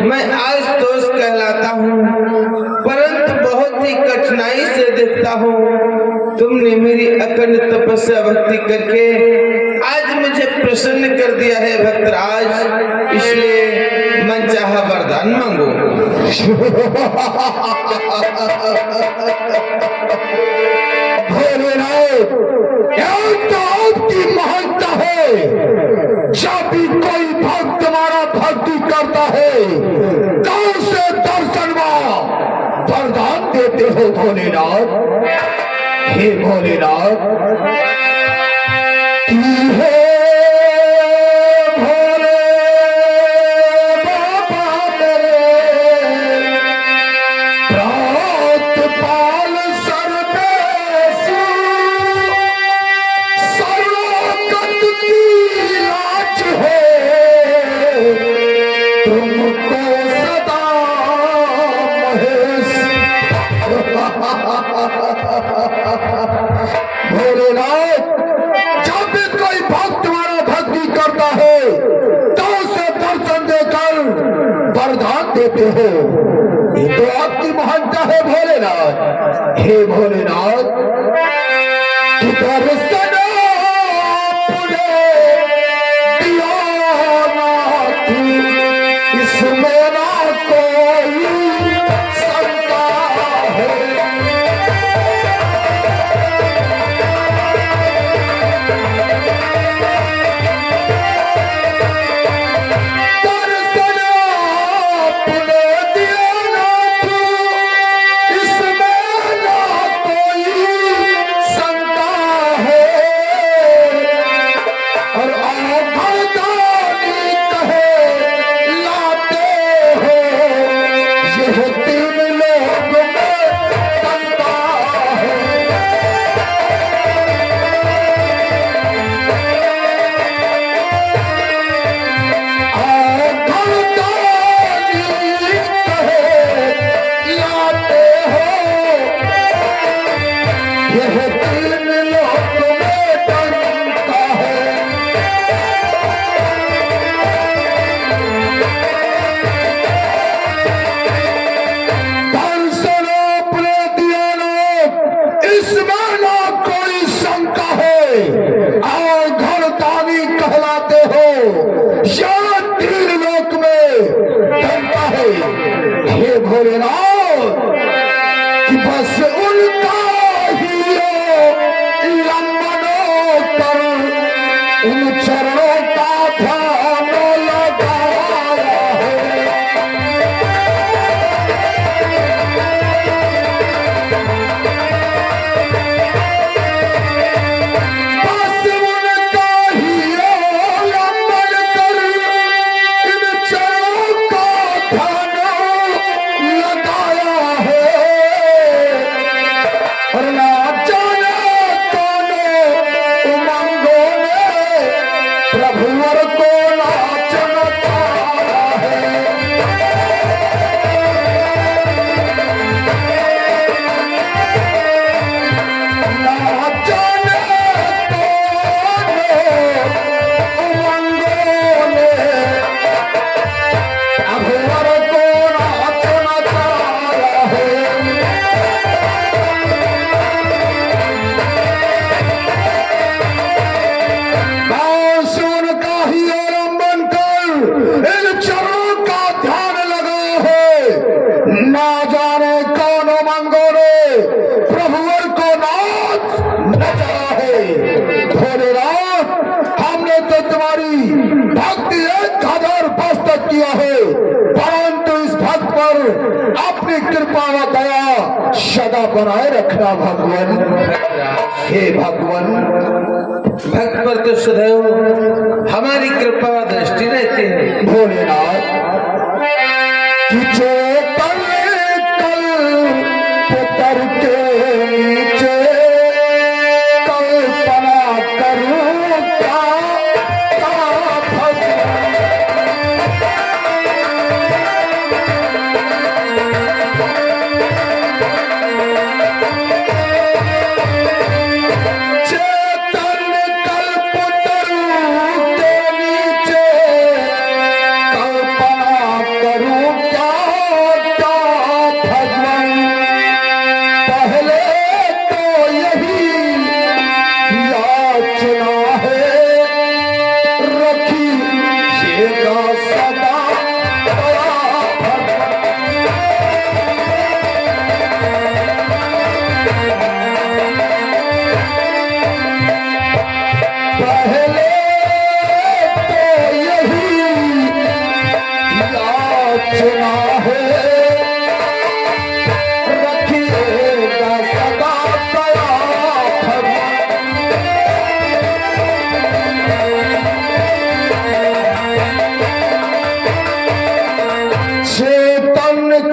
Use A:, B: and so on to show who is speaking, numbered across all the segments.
A: मैं आज दोस्त कहलाता हूँ, परंतु बहुत ही कठिनाई से देखता हूँ। तुमने मेरी अखंड तपस्या भक्ति करके आज मुझे प्रसन्न कर दिया है भक्तराज, इसलिए मन चाहा वरदान मांगो।
B: भोलेनाथ, क्या तो आपकी महानता है। जब भी कोई भक्त हमारा भक्ति करता है तो उसे दर्शन वरदान देते हो भोलेनाथ। हे भोलेनाथ, की है भोले बाबा मेरे, प्रातपाल सर्वेशु, सर्वोपरि की लाज है, तुमको सदा महेश। भोलेनाथ, जब भी कोई भक्त तुम्हारा भक्ति करता है तो उसे दर्शन देकर वरदान देते हो। ये तो आपकी महानता है भोलेनाथ। हे भोलेनाथ, दर्शन पुणे दिया नाथ, इसमें ना कोई शंका है। भोलेनाथ, कि बस उनका ही लंबनो कर उन चरणों का ध्यान लगाया है। बस उनका ही लंबन कर इन चरणों का ध्यान लगाया है। और ना जाने कौन उमंगों में इन चरणों का ध्यान लगा है। ना जाने कौन मंगो रे प्रभुवर को नाच नचा है। भोलेनाथ, हमने तो तुम्हारी भक्ति 1000 वर्ष तक किया है, परंतु इस भक्त पर अपनी कृपा व दया सदा बनाए रखना भगवान। हे भगवान,
A: भक्त पर तो सदैव हमारी कृपा व दृष्टि रहती है।
B: भोलेनाथ, कि जो कल पुत्र के नीचे कल्पना करूं क्या भगवान।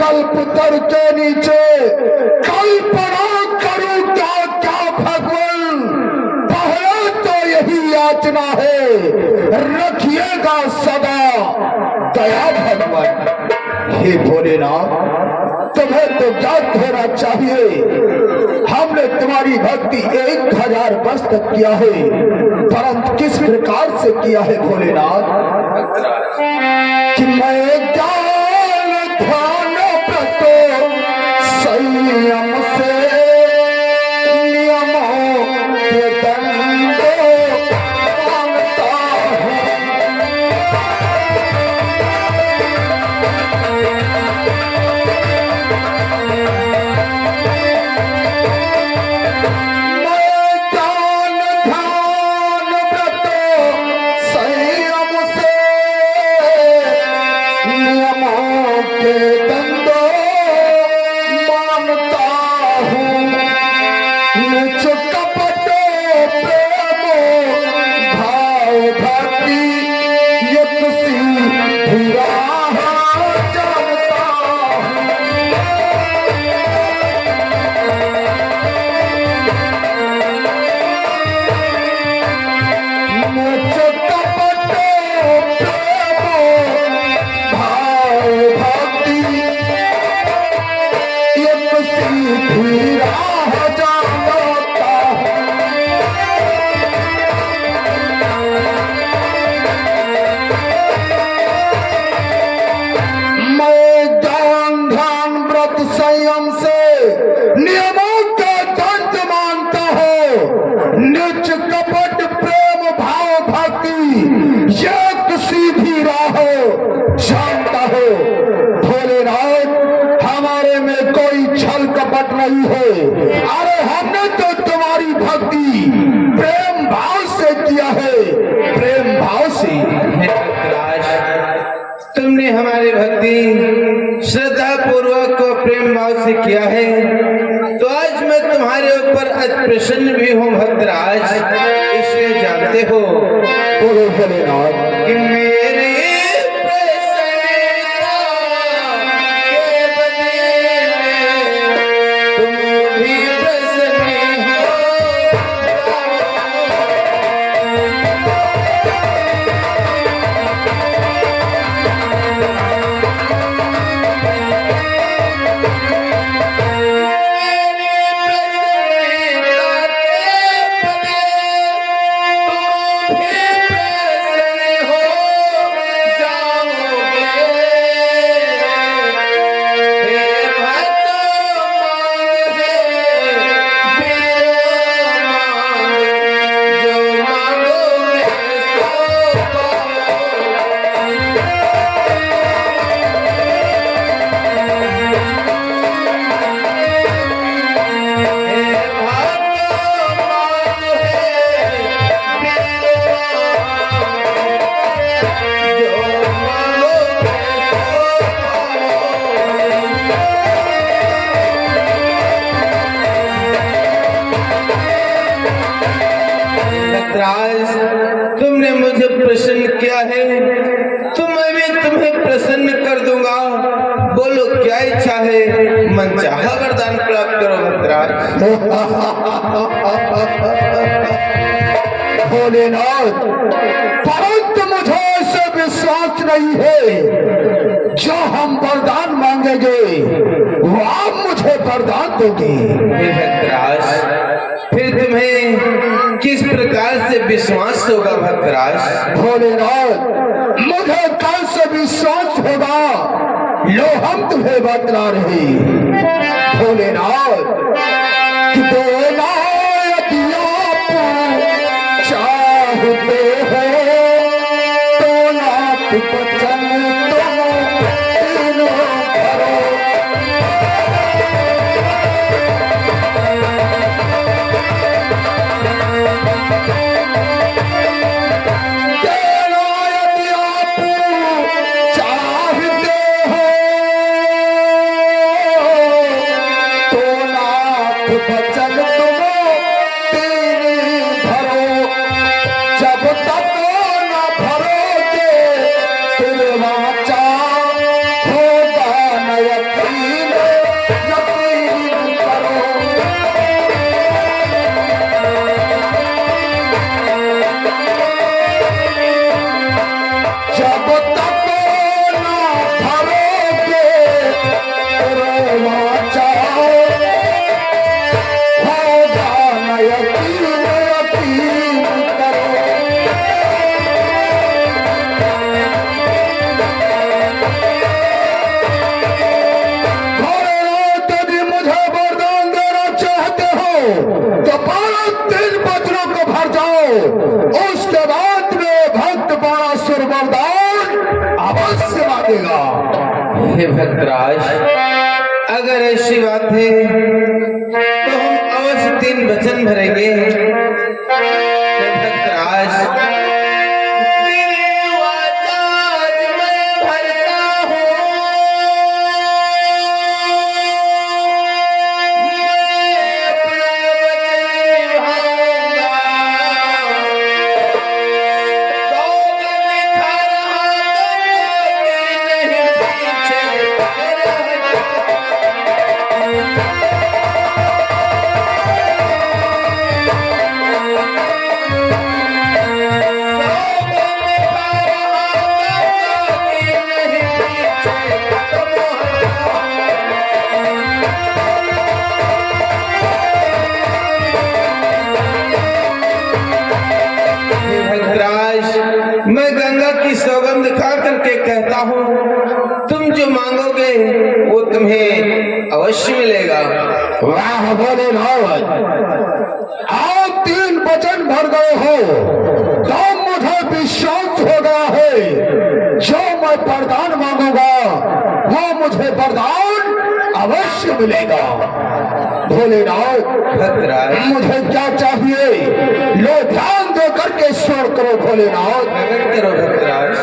B: कल्पतर के नीचे कल्पना करूं क्या क्या भगवान। पहले तो यही याचना है, रखिएगा सदा दया भगवान। हे भोलेनाथ, तुम्हें तो ज्ञात होना चाहिए, हमने तुम्हारी भक्ति 1000 वर्ष तक किया है, परंतु किस प्रकार से किया है भोलेनाथ, कि मैं ज्ञान ध्यान प्रतो संयम से नियमों के दंडो मानता हूँ। संयम से नियमों का दंड मानता हो, निज कपट प्रेम भाव भक्ति एक सीधी राह जानता हो। भोलेनाथ, हमारे में कोई छल कपट नहीं है, अरे हमने तो तुम्हारी भक्ति प्रेम भाव से किया है, प्रेम भाव से।
A: तुमने हमारी भक्ति श्रद्धा पूर्वक और प्रेम भाव से किया है, तो आज मैं तुम्हारे ऊपर अति प्रसन्न भी हूँ भक्तराज। इसलिए जानते हो कि मेरे प्रसन्नता के बदले तुम भी प्रसन्न हो। किया है तो मैं भी तुम्हें प्रसन्न कर दूंगा। बोलो क्या इच्छा है, मन चाहा वरदान प्राप्त करो भक्तराज।
B: भोलेनाथ, परंतु मुझे ऐसे विश्वास नहीं है जो हम वरदान मांगेंगे वो आप मुझे वरदान दोगे।
A: हे भक्तराज, फिर तुम्हें किस प्रकार से विश्वास होगा भक्तराज?
B: भोलेनाथ, मुझे कल से विश्वास होगा। लो हम तुम्हें बतला रहे भोलेनाथ कि देना यदि आप चाहते हो तो नाथ बचन तुम तीनों करो। देना यदि आप चाहते हो तो नाथ बचन तुम तीन भरो। जब तक न भरोगे तुम वाचा होगा न यकीन, यकीन करो। जब तक न भरोगे तुम वाचा होगा न यकीन, यकीन करो। भोलेनाथ, यदि मुझे वरदान देना चाहते हो तो 3 वचनों को भर जाओ। उसके बाद में भक्त 12 वरदान अवश्य मांगेगा।
A: हे भक्तराज, अगर ऐसी बात है तो हम अवश्य 3 वचन भरेंगे। हे भक्तराज, तेरे वाचा आज मैं भरता हूँ। मैं अपना वचन निभाऊंगा। सौगंध खा रहा नहीं पीछे भक्तराज, मैं गंगा की सौगंध खा करके कहता हूँ, तुम जो मांगोगे वो तुम्हें अवश्य मिलेगा।
B: वाह भोलेनाथ, आप 3 वचन भर गए हो तो मुझे विश्वास हो गया है जो मैं वरदान मांगूंगा वो मुझे वरदान अवश्य मिलेगा। भोलेनाथ,
A: भक्तराज,
B: मुझे क्या चाहिए लो ध्यान दे करके स्वर करो भोलेनाथ।
A: प्रकट करो भक्तराज।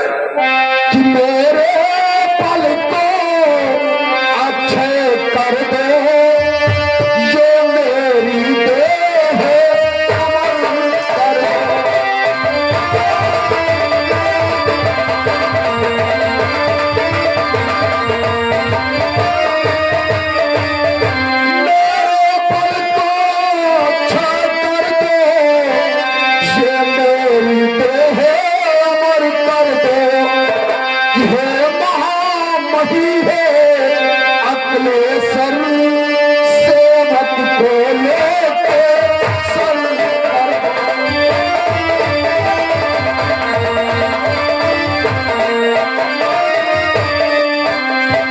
B: कि मेरे पल को अच्छे कर दो, जो मेरी देह अमर करे। मेरे पल को अच्छा कर दो, ये मेरी देह अमर कर दो। हे महामही है अखिलेश्वर, सेवक को लेके सर कर दो।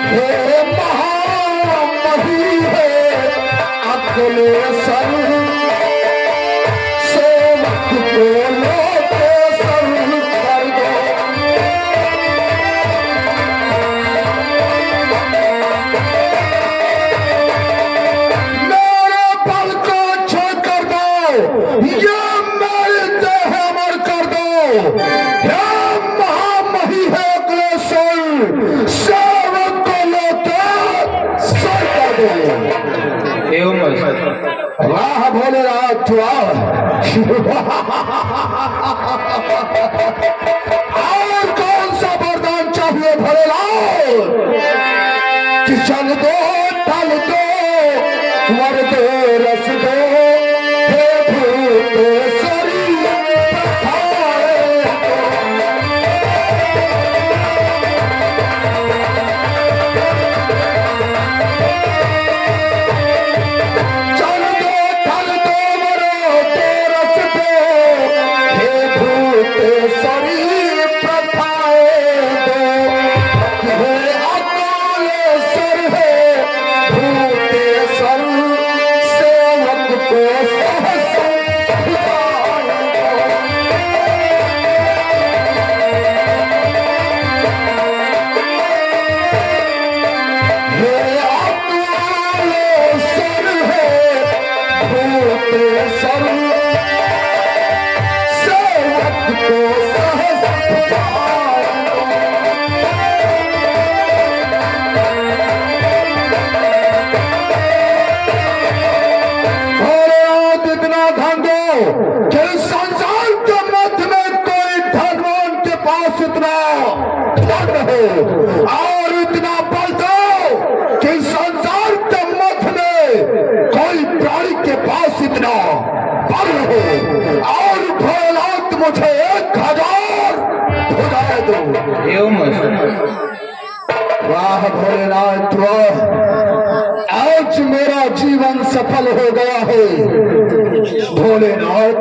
B: हे महामही है अखिलेश्वर, सेवक को लेके सर कर दो। मेरे पल को अच्छा कर दो, ये मेरे देह अमर कर दो। हे महामही है अखिलेश्वर, सेवक को लेके सर कर दो।
A: एवं अवसर।
B: वाह भोलेनाथ, वाह। आओ बोलिए भोलेलाल कि चल दो टल दो वर दो रस दो हे भूतेश्वरी और इतना बल दो कि संसार के मध्य में कोई प्राणी के पास इतना बल हो और भोलेनाथ मुझे 1000 भुजाएं दो। वाह भोलेनाथ वाह, आज मेरा जीवन सफल हो गया है। भोलेनाथ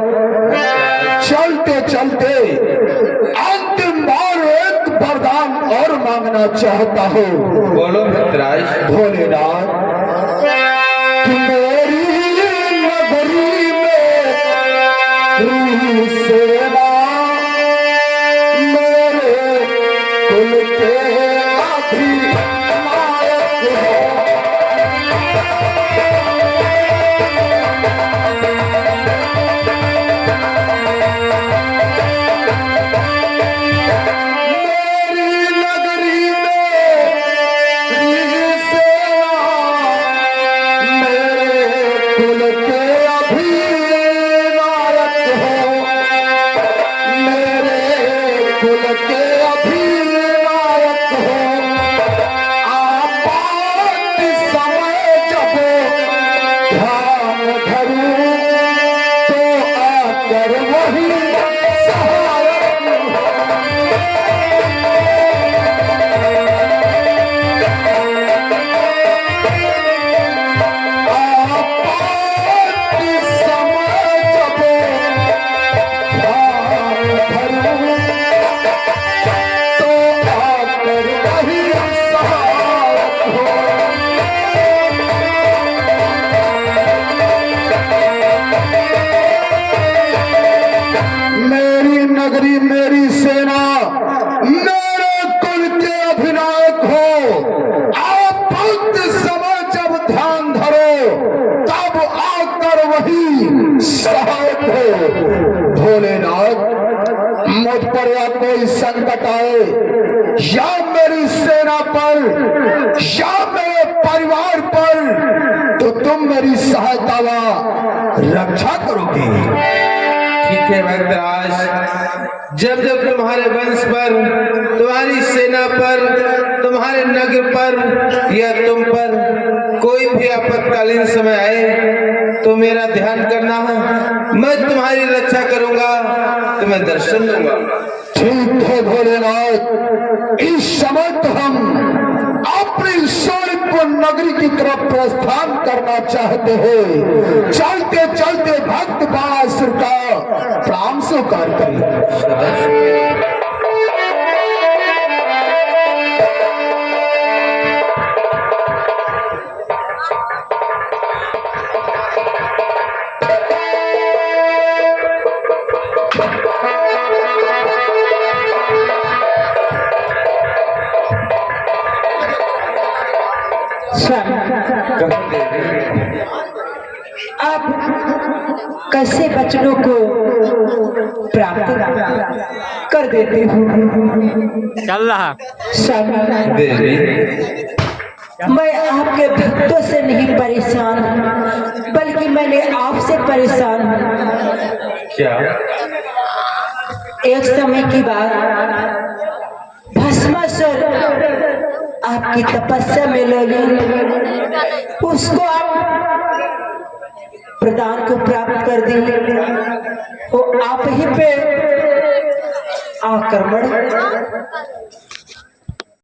B: चलते चलते अंतिम बार एक वरदान और मांगना चाहता हूँ।
A: बोलो मित्राज।
B: भोलेनाथ कि मेरी नगरी में सेवा मेरे कुल के अधिनायक हो। नगरी मेरी सेना मेरे कुल के अधिनायक हो। आप भक्त समय जब ध्यान धरो तब आकर वही सहायक हो। भोलेनाथ मुझ पर या कोई संकट आए या मेरी सेना पर या मेरे परिवार पर तो तुम मेरी सहायता व रक्षा करोगे।
A: ठीक है भक्तराज, जब जब तुम्हारे वंश पर, तुम्हारी सेना पर, तुम्हारे नगर पर या तुम पर कोई भी आपातकालीन समय आए तो मेरा ध्यान करना, मैं तुम्हारी रक्षा करूंगा, तुम्हें दर्शन दूंगा।
B: ठीक है भोलेनाथ, इस समय तो हम अपनी सोनीपुर नगरी की तरफ प्रस्थान करना चाहते हैं। चलते चलते भक्त बाणासुर का प्राण स्वीकार करें।
C: आप कैसे बचनों को प्राप्त कर देते हो?
D: चल रहा
A: देवी,
C: मैं आपके भक्तों से नहीं परेशान, बल्कि मैंने आपसे परेशान हूँ।
A: क्या?
C: एक समय की बात, भस्मा भस्मासुर आपकी तपस्या में लोली उसको आप प्रदान को प्राप्त कर दी, वो आप ही पे आक्रमण